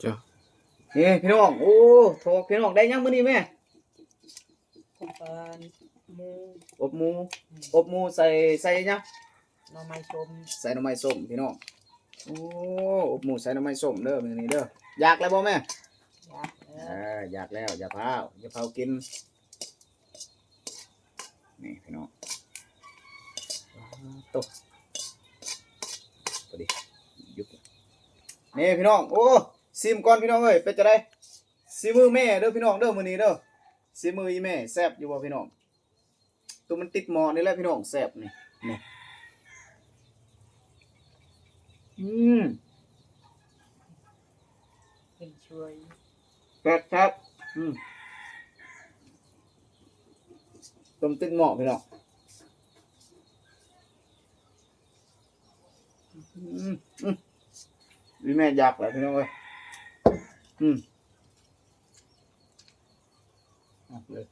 จ้ะนี่พี่น้องโอ้โถพี่น้องได้ยังมื้อนี้แม่ผมปานหมู อบหมูอบหมูใส่ยัง หน่อไม้ชม ใส่หน่อไม้ส้มพี่น้องโอ้อบหมูใส่หน่อไม้ส้มเด้อมื้อนี้เด้ออยากแล้วบ่แม่ อยากแล้ว อยากแล้วอย่าพากินนี่พี่น้องตกพอดียุบนี่พี่น้องโอ้ซิมก่อนพี่น้องเอ้ยเป็นจะได้ซิมือแม่เด้อพี่น้องเด้อมื้อนี้เด้อซิมืออีแม่แซ่บอยู่บ่พี่น้องตัวมันติดหม้อนี่แหละพี่น้องแซ่บนี่นี่อืม เป็นช่วย แซ่บครับต้มติดหม้อพี่น้องอีแม่อยากแล้วพี่น้องเอ้ยเลย